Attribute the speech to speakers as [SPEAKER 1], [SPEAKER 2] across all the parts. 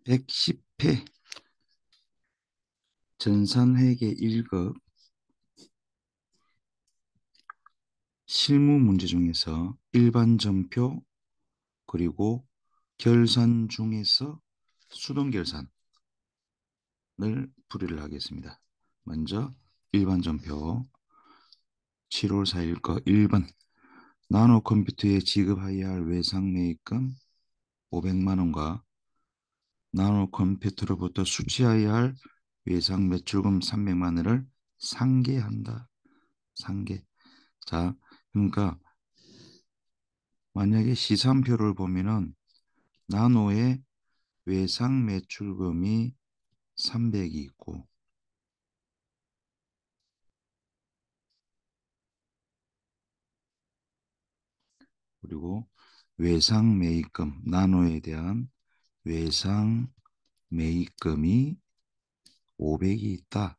[SPEAKER 1] 110회 전산회계 1급 실무 문제 중에서 일반 전표 그리고 결산 중에서 수동 결산을 풀이를 하겠습니다. 먼저 일반 전표 7월 4일 거 1번 나노 컴퓨터에 지급하여야 할 외상 매입금 500만 원과 나노 컴퓨터로부터 수취하여야 할 외상 매출금 300만 원을 상계한다. 상계. 자, 그러니까 만약에 시산표를 보면은 나노의 외상 매출금이 300이 있고 그리고 외상 매입금 나노에 대한 외상 매입금이 500이 있다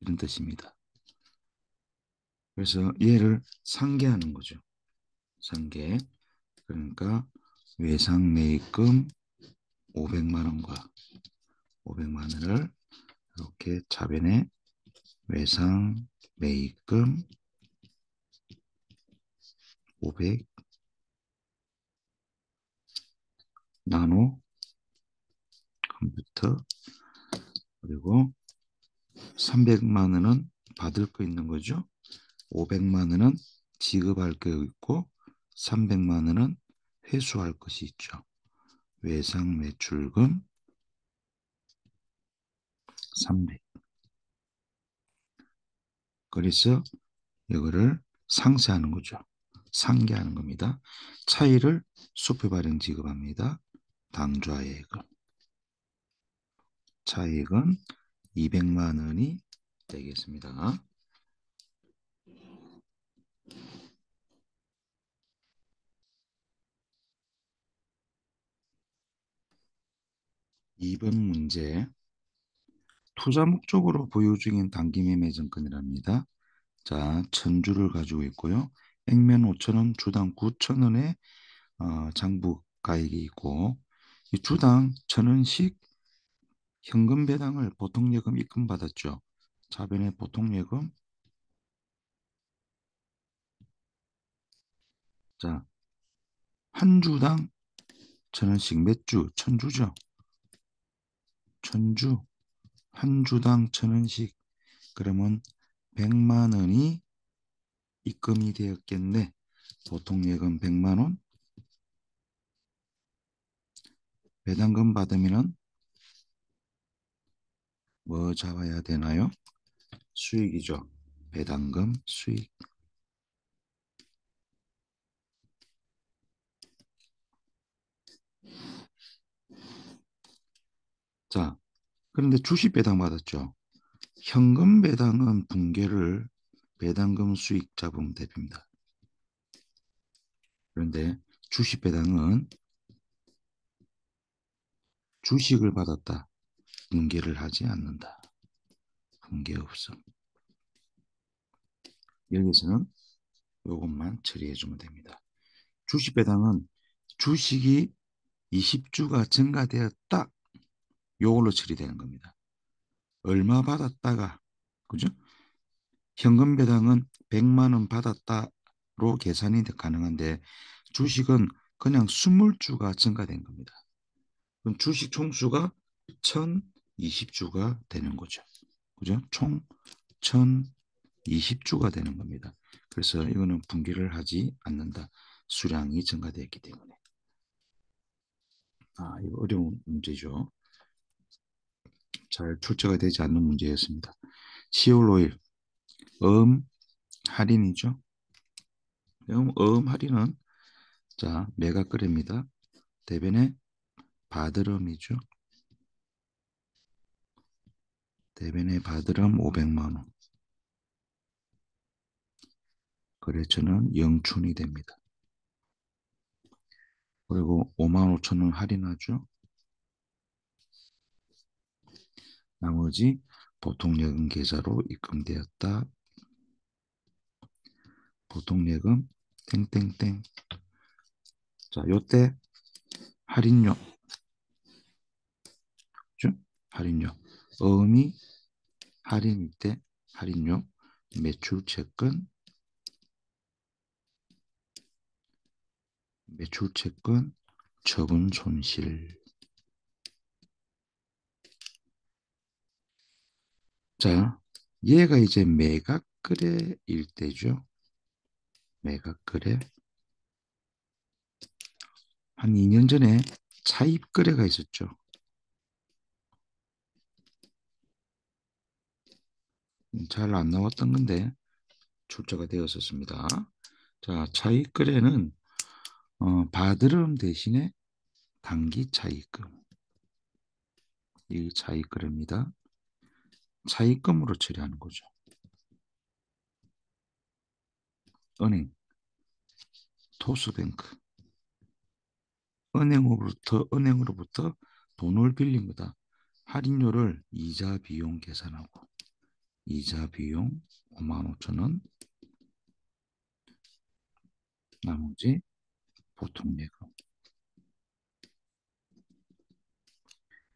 [SPEAKER 1] 이런 뜻입니다. 그래서 얘를 상계하는 거죠. 상계. 그러니까 외상 매입금 500만 원과 500만 원을 이렇게 자변에 외상 매입금 500 나노 컴퓨터 그리고 300만 원은 받을 거 있는 거죠. 500만 원은 지급할 거 있고 300만 원은 회수할 것이 있죠. 외상 매출금 300. 그래서 이거를 상세하는 거죠. 상계하는 겁니다. 차이를 수표 발행 지급합니다. 당좌예금. 차익은 200만 원이 되겠습니다. 2번 문제. 투자 목적으로 보유 중인 단기 매매 증권이랍니다. 자, 1000주를 가지고 있고요. 액면 5,000원, 주당 9,000원의 장부 가액이 있고 이 주당 1,000원씩 현금 배당을 보통예금 입금받았죠. 자변의 보통예금. 자, 한 주당 1,000원씩 몇 주? 1000주죠. 1000주. 한 주당 1,000원씩. 그러면 100만 원이 입금이 되었겠네. 보통예금 100만 원. 배당금 받으면은 뭐 잡아야 되나요? 수익이죠. 배당금 수익. 자, 그런데 주식 배당 받았죠. 현금 배당은 붕괴를 배당금 수익 잡으면 됩니다. 그런데 주식 배당은 주식을 받았다. 붕괴를 하지 않는다. 붕괴 없음. 여기서는 이것만 처리해 주면 됩니다. 주식 배당은 주식이 20주가 증가되었다. 요걸로 처리되는 겁니다. 얼마 받았다가 그죠? 현금 배당은 100만 원 받았다로 계산이 가능한데 주식은 그냥 20주가 증가된 겁니다. 그럼 주식 총수가 1020주가 되는 거죠. 그죠? 총 1020주가 되는 겁니다. 그래서 이거는 분기를 하지 않는다. 수량이 증가되었기 때문에. 이거 어려운 문제죠. 잘 출제가 되지 않는 문제였습니다. 10월 5일 할인이죠. 그럼 할인은 자 메가끌입니다. 대변에 바드럼이죠. 대변에 바드럼 500만 원. 거래처는 영춘이 됩니다. 그리고 5만 5천 원 할인하죠. 나머지 보통예금 계좌로 입금되었다. 보통예금 땡땡땡. 자, 요때 할인료 할인료. 어음이 할인일 때 할인료, 매출채권, 매출채권, 처분 손실. 자, 얘가 이제 매각거래일 때죠. 매각거래. 한 2년 전에 차입거래가 있었죠. 잘 안 나왔던 건데 출자가 되었었습니다. 자, 차입거래는 바드름 대신에 단기 차입금. 이 차입거래입니다. 차입금으로 처리하는 거죠. 은행, 토스뱅크. 은행으로부터 돈을 빌린 거다. 할인료를 이자 비용 계산하고 이자 비용 5만 5천 원, 나머지 보통 예금.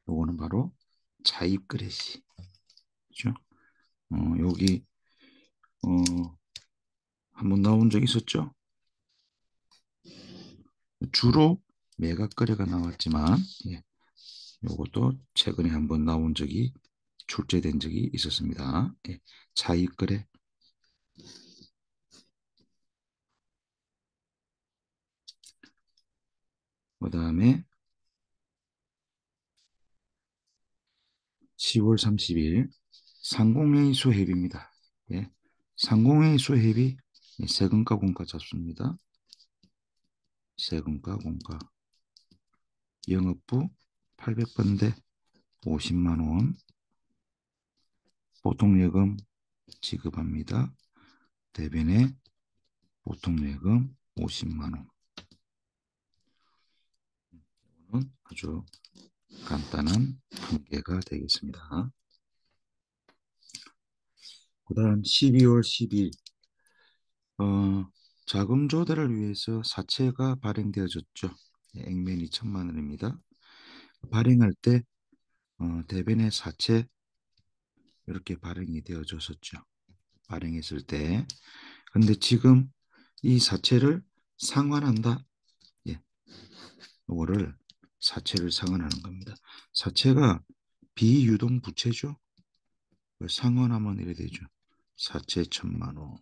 [SPEAKER 1] 요거는 바로 차입거래 시. 그죠? 여기 어, 한번 나온 적 있었죠? 주로 매각 거래가 나왔지만 예, 요것도 최근에 한번 나온 적이 출제된 적이 있었습니다. 예, 차익 거래. 그다음에 10월 30일 상공회의 수협입니다. 예, 상공회의 수협이 세금과 공과 잡습니다. 세금과 공과 영업부 800번대 50만 원 보통예금 지급합니다. 대변에 보통예금 50만 원. 이거는 아주 간단한 통계가 되겠습니다. 그 다음 12월 10일 자금 조달을 위해서 사채가 발행되어졌죠. 액면이 1,000만 원입니다. 발행할 때 대변의 사채 이렇게 발행이 되어졌었죠. 발행했을 때. 근데 지금 이 사채를 상환한다. 예, 이거를 사채를 상환하는 겁니다. 사채가 비유동 부채죠. 상환하면 이래 되죠. 사채 1,000만 원.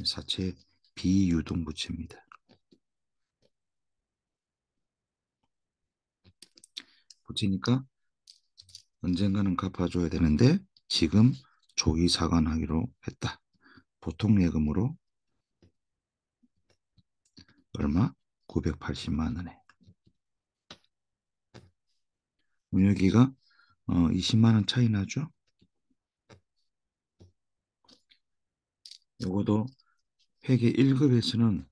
[SPEAKER 1] 사채 비유동 부채입니다. 부채니까 언젠가는 갚아줘야 되는데 지금 조기 상환하기로 했다. 보통 예금으로 얼마? 980만 원에. 운여기가 20만 원 차이 나죠? 요거도 회계 1급에서는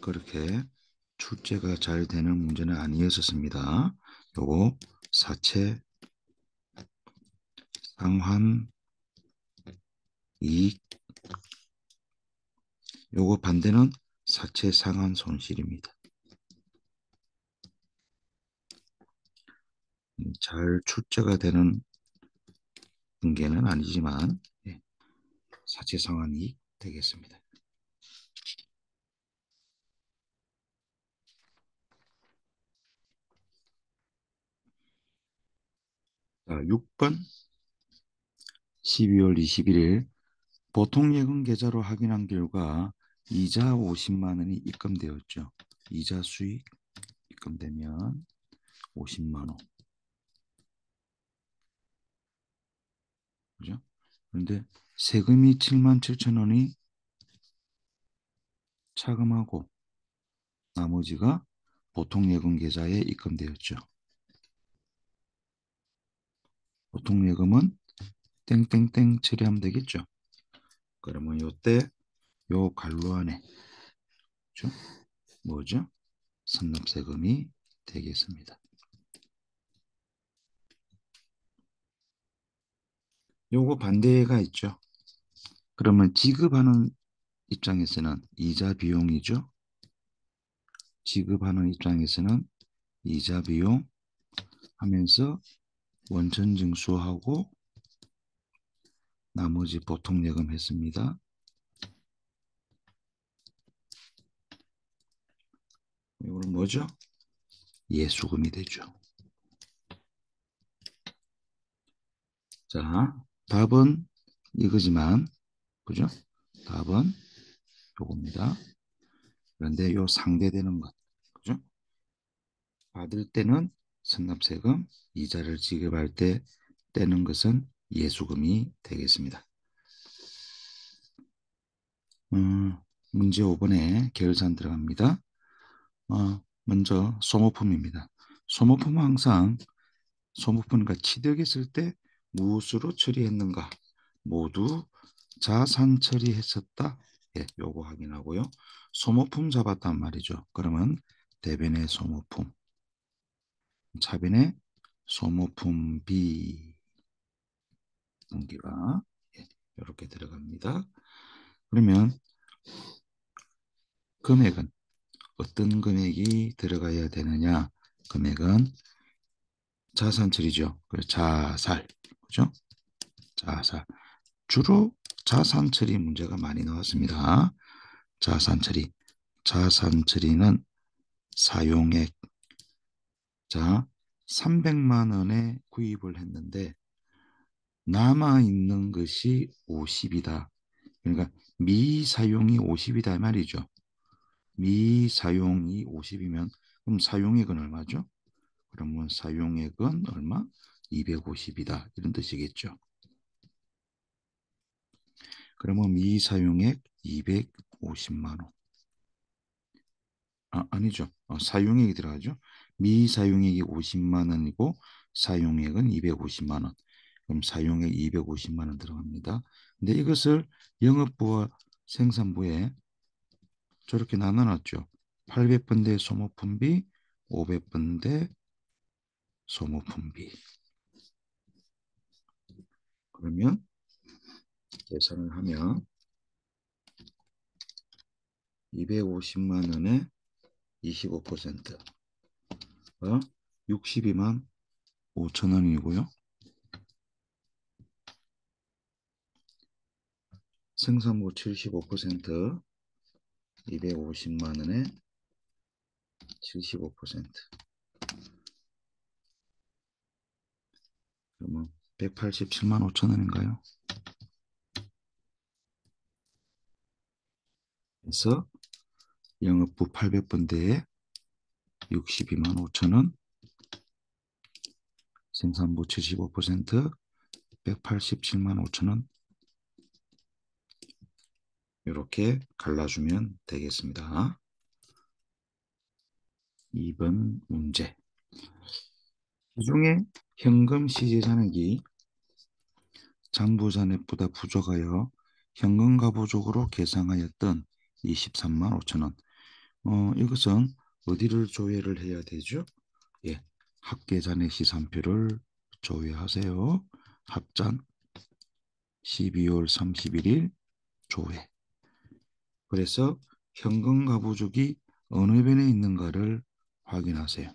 [SPEAKER 1] 그렇게 출제가 잘 되는 문제는 아니었었습니다. 요거 사채 상환 이익 요거 반대는 사채 상환 손실입니다. 잘 출제가 되는 분계는 아니지만 예, 사채 상환 이익 되겠습니다. 자, 6번 12월 21일 보통예금 계좌로 확인한 결과 이자 50만 원이 입금되었죠. 이자 수익 입금되면 50만 원. 그죠? 그런데 세금이 7만 7천 원이 차감하고 나머지가 보통예금 계좌에 입금되었죠. 보통예금은 땡땡땡 처리하면 되겠죠. 그러면 요때 요 관로 안에 그죠? 뭐죠? 선납세금이 되겠습니다. 요거 반대가 있죠. 그러면 지급하는 입장에서는 이자 비용이죠. 지급하는 입장에서는 이자 비용 하면서 원천 징수하고 나머지 보통 예금 했습니다. 이거는 뭐죠? 예수금이 되죠. 자, 답은 이거지만, 그죠? 답은 요겁니다. 그런데 요 상대되는 것, 그죠? 받을 때는 선납세금, 이자를 지급할 때 떼는 것은 예수금이 되겠습니다. 문제 5번에 계산 들어갑니다. 먼저 소모품입니다. 소모품은 항상 소모품과 취득했을 때 무엇으로 처리했는가? 모두 자산 처리했었다. 예, 요거 확인하고요. 소모품 잡았단 말이죠. 그러면 대변의 소모품, 차변의 소모품 B 분기가 예, 이렇게 들어갑니다. 그러면 금액은 어떤 금액이 들어가야 되느냐? 금액은 자산 처리죠. 그래서 자살, 그죠? 자살. 주로 자산 처리 문제가 많이 나왔습니다. 자산 처리. 자산 처리는 사용액. 자, 300만 원에 구입을 했는데 남아있는 것이 50이다. 그러니까 미사용이 50이다 말이죠. 미사용이 50이면 그럼 사용액은 얼마죠? 그러면 사용액은 얼마? 250이다. 이런 뜻이겠죠. 그러면 미사용액 250만 원. 아니죠. 사용액이 들어가죠. 미사용액이 50만 원이고 사용액은 250만 원. 그럼 사용액 250만 원 들어갑니다. 근데 이것을 영업부와 생산부에 저렇게 나눠놨죠. 800번대 소모품비, 500번대 소모품비. 그러면 계산을 하면 250만 원에 25%가 62만 5천 원이고요. 생산부 75% 250만 원에 75%. 그러면 187만 5천 원인가요? 그래서 영업부 800번대에 62만 5천 원, 생산부 75%, 187만 5천 원 이렇게 갈라주면 되겠습니다. 2번 문제. 시중에 현금 시제잔액이 장부잔액보다 부족하여 현금 가부족으로 계상하였던 23만 5천 원. 이것은 어디를 조회를 해야 되죠? 예, 합계잔액 시산표를 조회하세요. 합잔 12월 31일 조회. 그래서 현금 가부족이 어느 변에 있는가를 확인하세요.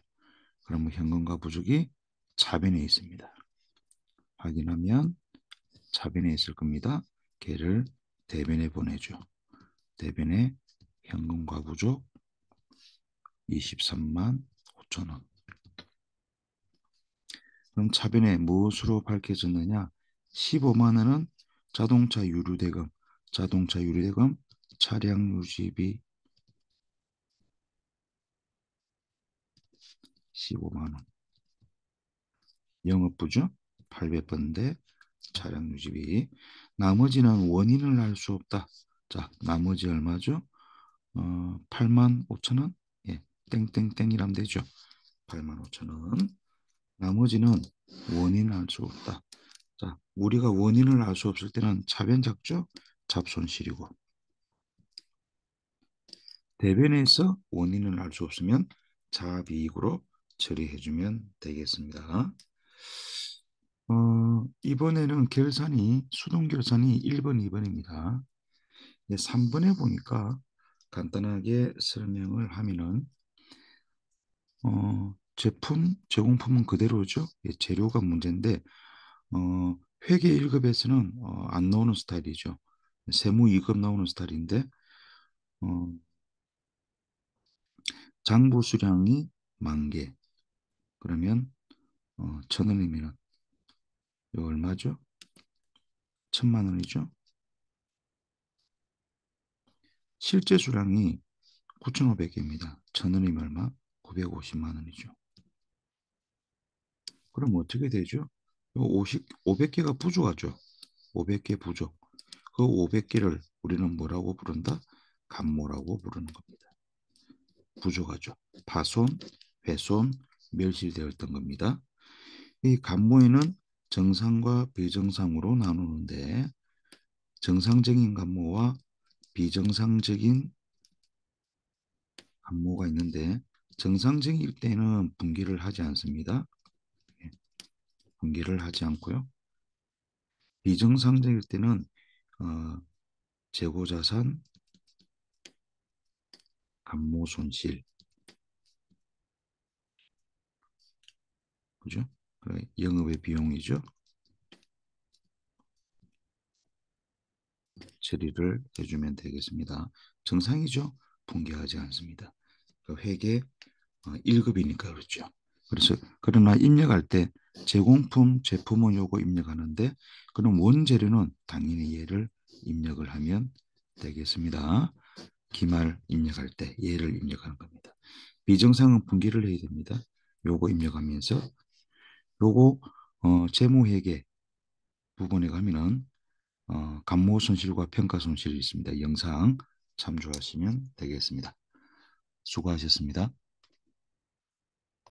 [SPEAKER 1] 그러면 현금 가부족이 차변에 있습니다. 확인하면 차변에 있을 겁니다. 걔를 대변에 보내죠. 대변에 현금 가부족 23만 5천 원. 그럼 차변에 무엇으로 밝혀졌느냐? 15만 원은 자동차 유류대금, 자동차 유류대금, 차량 유지비 15만 원. 영업부죠. 800번대 차량 유지비. 나머지는 원인을 알 수 없다. 자, 나머지 얼마죠? 8만 5천 원? 예, 땡땡땡이라면 되죠. 8만 5천 원. 나머지는 원인을 알 수 없다. 자, 우리가 원인을 알 수 없을 때는 차변 작죠? 잡손실이고. 대변에서 원인을 알 수 없으면 자비익으로 처리해주면 되겠습니다. 이번에는 결산이 수동 결산이 1번, 2번입니다. 3번에 보니까 간단하게 설명을 하면은 제공품은 그대로죠. 예, 재료가 문제인데 회계 1급에서는 안 나오는 스타일이죠. 세무 2급 나오는 스타일인데 어, 장부 수량이 10,000개. 그러면 1,000원이면 이거 얼마죠? 1,000만 원이죠. 실제 수량이 9,500개입니다. 1,000원이면 얼마? 950만 원이죠. 그럼 어떻게 되죠? 500개가 부족하죠. 500개 부족. 그 500개를 우리는 뭐라고 부른다? 감모라고 부르는 겁니다. 부족하죠. 파손, 훼손, 멸실되었던 겁니다. 이 감모에는 정상과 비정상으로 나누는데 정상적인 감모와 비정상적인 감모가 있는데 정상적일 때는 분기를 하지 않습니다. 예, 분기를 하지 않고요. 비정상적일 때는 어, 재고자산, 감모 손실, 그죠? 영업의 비용이죠. 처리를 해주면 되겠습니다. 정상이죠? 분개하지 않습니다. 회계 1급이니까 그렇죠. 그래서 그러나 입력할 때 제공품, 제품은 요거 입력하는데 그럼 원재료는 당연히 얘를 입력을 하면 되겠습니다. 기말 입력할 때 얘를 입력하는 겁니다. 비정상은 분기를 해야 됩니다. 요거 입력하면서 요거 재무회계 부분에 가면은 감모 손실과 평가 손실이 있습니다. 영상 참조하시면 되겠습니다. 수고하셨습니다.